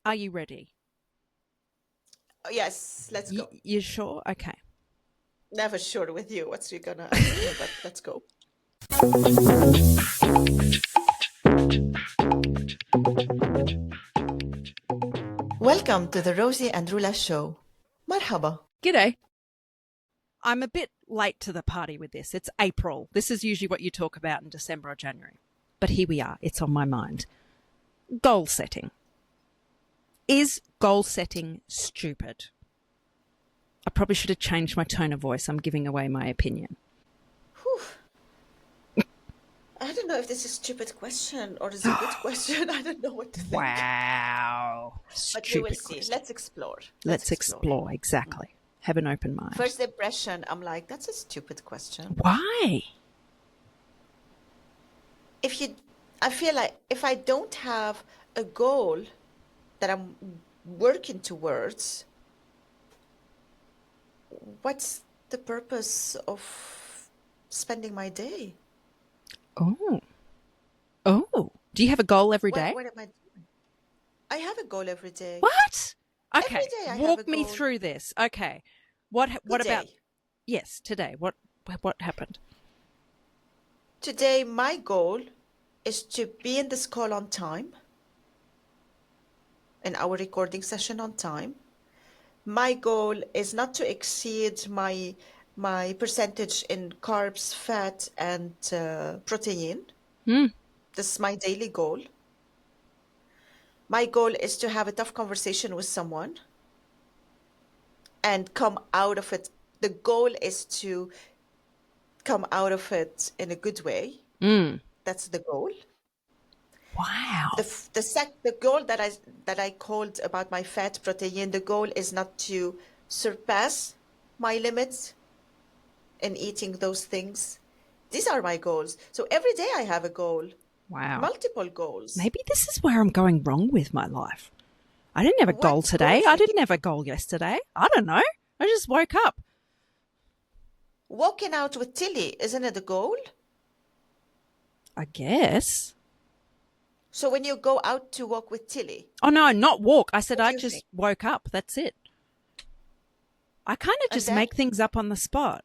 Are you ready? Yes, let's go. You sure? Okay. Never sure with you what you're gonna ask me, but let's go. Welcome to the Rosie and Roula show. Marhaba. G'day. I'm a bit late to the party with this. It's April. This is usually what you talk about in December or January. But here we are. It's on my mind. Goal setting. Is goal setting stupid? I probably should have changed my tone of voice. I'm giving away my opinion. Whew. I don't know if this is a stupid question or is a good question. I don't know what to think. Wow. But we will Stupid see. question. Let's explore. Let's explore. Exactly. Have an open mind. First impression, I'm like, that's a stupid question. Why? I feel like if I don't have a goal that I'm working towards, what's the purpose of spending my day? Oh. Do you have a goal every day? What am I doing? I have a goal every day. What? Okay. Every day I have a Walk me goal. through this. Okay. What about Today. Yes, today. What happened? Today, my goal is to be in this call on time, in our recording session on time. My goal is not to exceed my percentage in carbs, fat, and protein. This is my daily goal. My goal is to have a tough conversation with someone and come out of it. The goal is to come out of it in a good way. That's the goal. Wow. The goal that I called about my fat, protein, the goal is not to surpass my limits in eating those things. These are my goals. So every day I have a goal. Wow. Multiple goals. Maybe this is where I'm going wrong with my life. I didn't have a goal What today. goals I did you- didn't have a goal yesterday. I don't know. I just woke up. Walking out with Tilly, isn't it a goal? I guess. So when you go out to walk with Tilly, Oh, no, not walk. I said What do I you just think? woke up. That's it. I kind of And just then? make things up on the spot.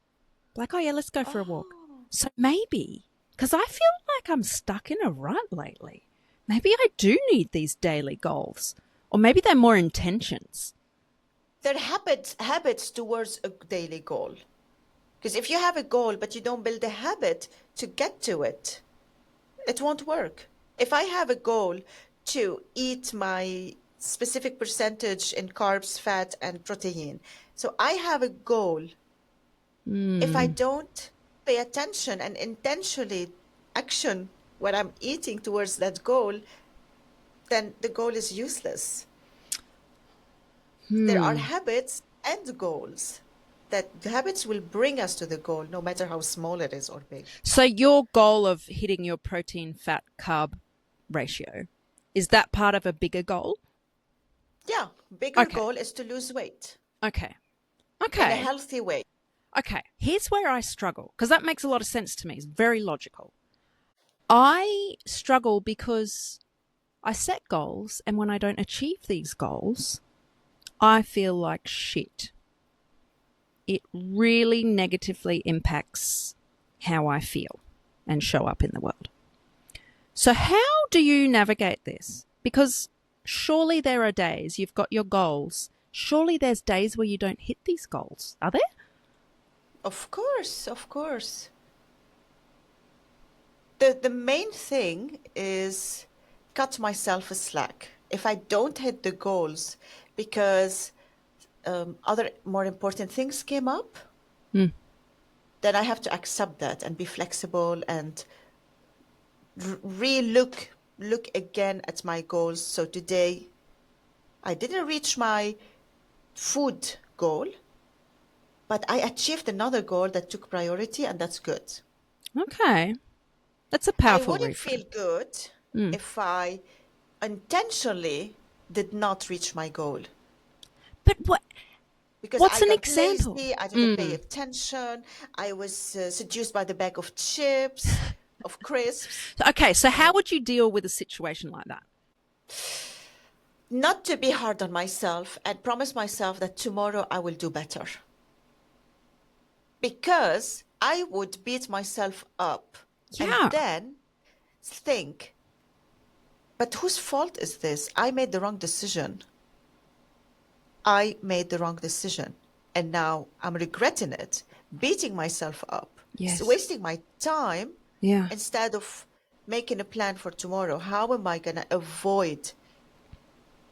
Like, oh, yeah, let's go for a walk. Oh. So maybe, because I feel like I'm stuck in a rut lately. Maybe I do need these daily goals. Or maybe they're more intentions. They're habits towards a daily goal. Because if you have a goal but you don't build a habit to get to it, it won't work. If I have a goal to eat my specific percentage in carbs, fat, and protein, so I have a goal. If I don't pay attention and intentionally action what I'm eating towards that goal, then the goal is useless. There are habits and goals. That the habits will bring us to the goal, no matter how small it is or big. So your goal of hitting your protein, fat, carb ratio, is that part of a bigger goal? Yeah, bigger Okay. goal is to lose weight Okay. in a Okay. healthy way. Okay. Here's where I struggle, because that makes a lot of sense to me. It's very logical. I struggle because I set goals, and when I don't achieve these goals, I feel like shit. It really negatively impacts how I feel and show up in the world. So how do you navigate this? Because surely there are days you've got your goals. Surely there's days where you don't hit these goals. Are there? Of course, of course. The main thing is cut myself a slack. If I don't hit the goals because other more important things came up, then I have to accept that and be flexible and re-look again at my goals. So today, I didn't reach my food goal, but I achieved another goal that took priority, and that's good. Okay. That's a I powerful wouldn't reframe. feel good if I intentionally did not reach my goal. But what? Because What's I an got example? lazy, I didn't pay attention, I was seduced by the bag of chips, of crisps. Okay, so how would you deal with a situation like that? Not to be hard on myself and promise myself that tomorrow I will do better. Because I would beat myself up and Yeah. then think, but whose fault is this? I made the wrong decision. I made the wrong decision. And now I'm regretting it, beating myself up, Yes. wasting my time Yeah. instead of making a plan for tomorrow. How am I going to avoid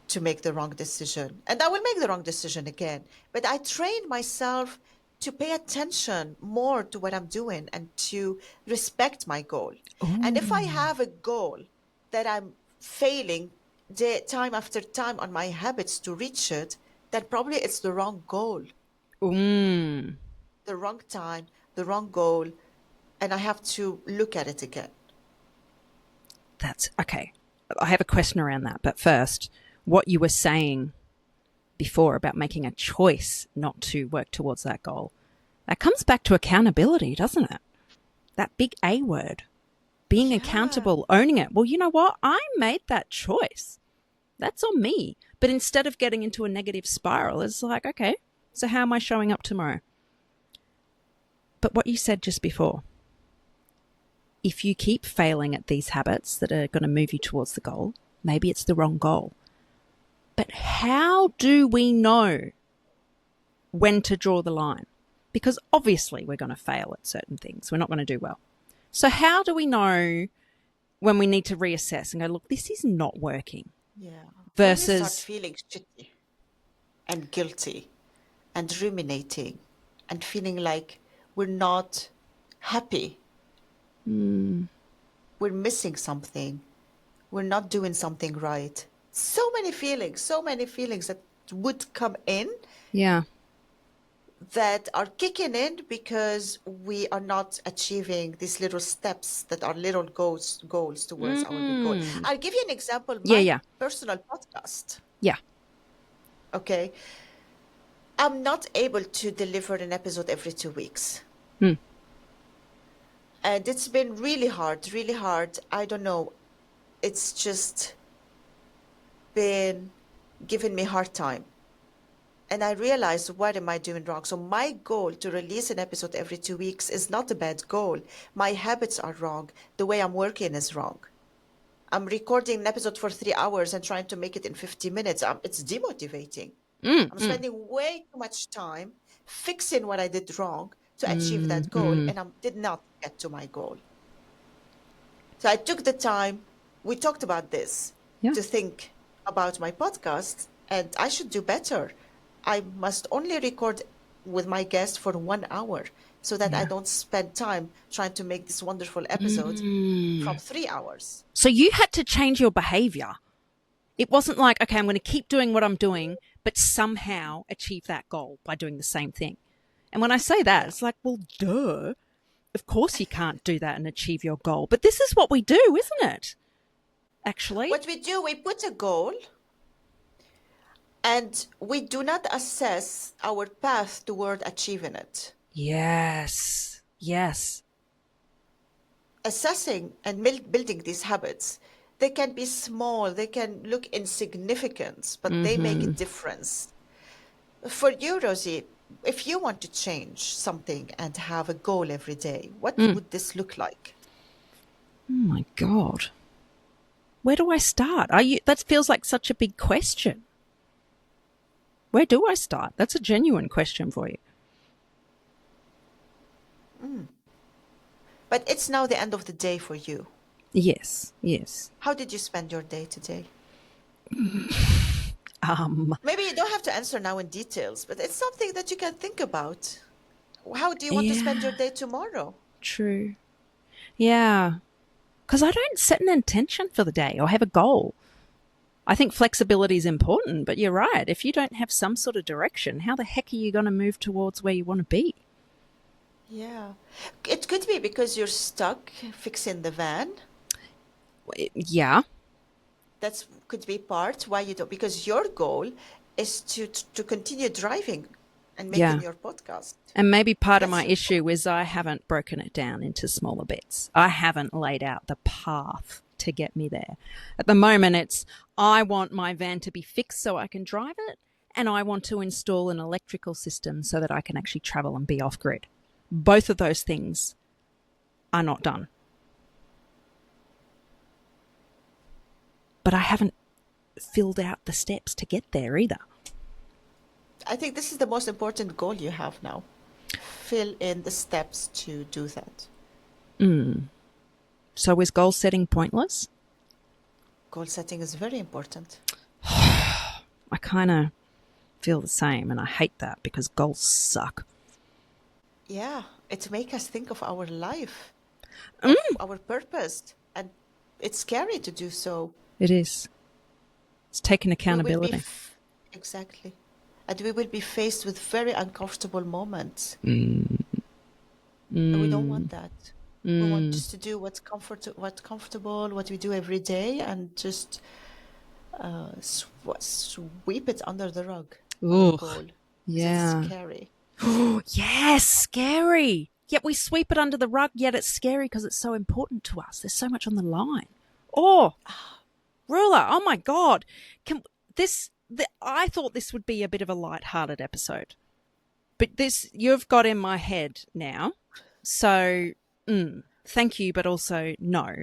to make the wrong decision? And I will make the wrong decision again. But I trained myself to pay attention more to what I'm doing and to respect my goal. And if I have a goal that I'm failing time after time on my habits to reach it, then probably it's the wrong goal, Mm. the wrong time, the wrong goal, and I have to look at it again. That's okay. I have a question around that. But first, what you were saying before about making a choice not to work towards that goal, that comes back to accountability, doesn't it? That big A word, being Yeah. accountable, owning it. Well, you know what? I made that choice. That's on me. But instead of getting into a negative spiral, it's like, okay, so how am I showing up tomorrow? But what you said just before, if you keep failing at these habits that are going to move you towards the goal, maybe it's the wrong goal. But how do we know when to draw the line? Because obviously we're going to fail at certain things. We're not going to do well. So how do we know when we need to reassess and go, look, this is not working? Yeah. Versus When we start feeling shitty and guilty and ruminating and feeling like we're not happy, we're missing something, we're not doing something right. So many feelings that would come in yeah. that are kicking in because we are not achieving these little steps that are little goals towards our big goal. I'll give you an example. My personal podcast. Yeah. Okay. I'm not able to deliver an episode every 2 weeks. And it's been really hard, really hard. I don't know. It's just been giving me a hard time. And I realized, what am I doing wrong? So my goal to release an episode every 2 weeks is not a bad goal. My habits are wrong. The way I'm working is wrong. I'm recording an episode for 3 hours and trying to make it in 50 minutes. It's demotivating. I'm spending way too much time fixing what I did wrong to achieve that goal, and I did not get to my goal. So I took the time, we talked about this, to think about my podcast, and I should do better. I must only record with my guest for 1 hour so that I don't spend time trying to make this wonderful episode from 3 hours. So you had to change your behavior. It wasn't like, okay, I'm going to keep doing what I'm doing, but somehow achieve that goal by doing the same thing. And when I say that, it's like, well, duh. Of course you can't do that and achieve your goal. But this is what we do, isn't it? Actually. What we do, we put a goal and we do not assess our path toward achieving it. Yes. Yes. Assessing and building these habits, they can be small, they can look insignificant, but they make a difference. For you, Rosie, if you want to change something and have a goal every day, what would this look like? Oh my God. Where do I start? That feels like such a big question. Where do I start? That's a genuine question for you. But it's now the end of the day for you. Yes, yes. How did you spend your day today? Maybe you don't have to answer now in details, but it's something that you can think about. How do you want to spend your day tomorrow? True. Yeah. Because I don't set an intention for the day or have a goal. I think flexibility is important, but you're right. If you don't have some sort of direction, how the heck are you going to move towards where you want to be? Yeah. It could be because you're stuck fixing the van. Yeah. That could be part why you don't, because your goal is to continue driving and making your podcast. And maybe part of my issue is I haven't broken it down into smaller bits. I haven't laid out the path to get me there. At the moment, it's I want my van to be fixed so I can drive it, and I want to install an electrical system so that I can actually travel and be off-grid. Both of those things are not done. But I haven't filled out the steps to get there either. I think this is the most important goal you have now. Fill in the steps to do that. So is goal setting pointless? Goal setting is very important. I kind of feel the same, and I hate that because goals suck. Yeah, it makes us think of our life, our purpose, and it's scary to do so. It is. It's taking accountability. Exactly. And we will be faced with very uncomfortable moments. Mm. And we don't want that. We want just to do what's comfortable, what we do every day, and just sweep it under the rug. Ooh, Goal. yeah. It's scary. Yes, scary. Yet we sweep it under the rug, yet it's scary because it's so important to us. There's so much on the line. Oh, Roula, oh my God. I thought this would be a bit of a light-hearted episode. But this, you've got in my head now. So, thank you, but also no.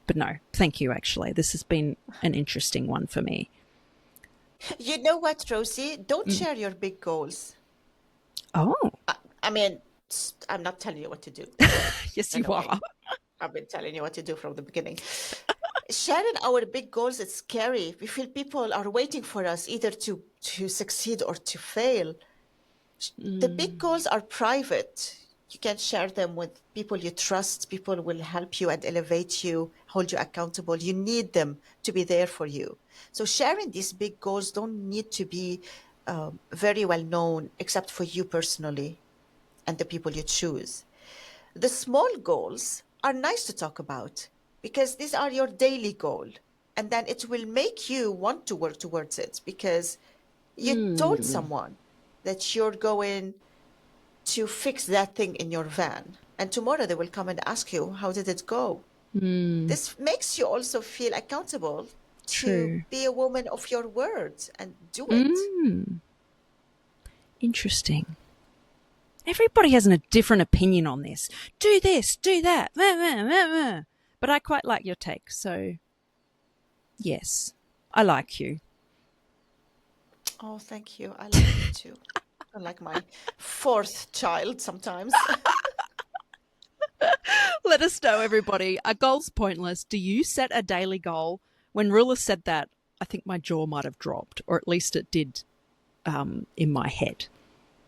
But no, thank you, actually. This has been an interesting one for me. You know what, Rosie? Don't share your big goals. Oh. I mean, I'm not telling you what to do. Yes, you are. I've been telling you what to do from the beginning. Sharing our big goals is scary. We feel people are waiting for us either to succeed or to fail. The big goals are private. You can share them with people you trust. People will help you and elevate you, hold you accountable. You need them to be there for you. So sharing these big goals don't need to be very well known, except for you personally and the people you choose. The small goals are nice to talk about because these are your daily goal. And then it will make you want to work towards it because you told someone that you're going to fix that thing in your van. And tomorrow they will come and ask you, how did it go? This makes you also feel accountable to be a woman of your word and do it. Interesting. Everybody has a different opinion on this. Do this, do that. But I quite like your take. So, yes, I like you. Oh, thank you. I like you too. I like my fourth child sometimes. Let us know, everybody. Are goals pointless? Do you set a daily goal? When Roula said that, I think my jaw might have dropped, or at least it did in my head.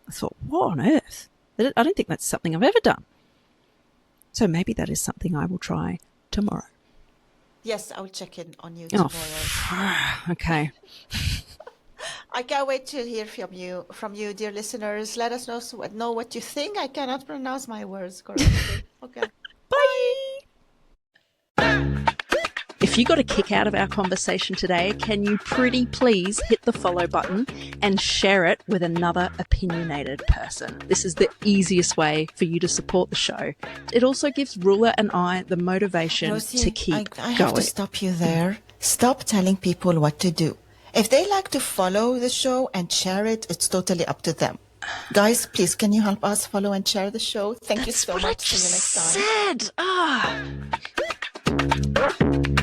I thought, what on earth? I don't think that's something I've ever done. So maybe that is something I will try tomorrow. Yes, I will check in on you tomorrow. Oh, okay. I can't wait to hear from you, dear listeners. Let us know what you think. I cannot pronounce my words correctly. Okay. Bye. If you got a kick out of our conversation today, can you pretty please hit the follow button and share it with another opinionated person? This is the easiest way for you to support the show. It also gives Roula and I the motivation Rosie, to keep I have going. to stop you there. Stop telling people what to do. If they like to follow the show and share it, it's totally up to them. Guys, please, can you help us follow and share the show? Thank you so much. See you next time. Said.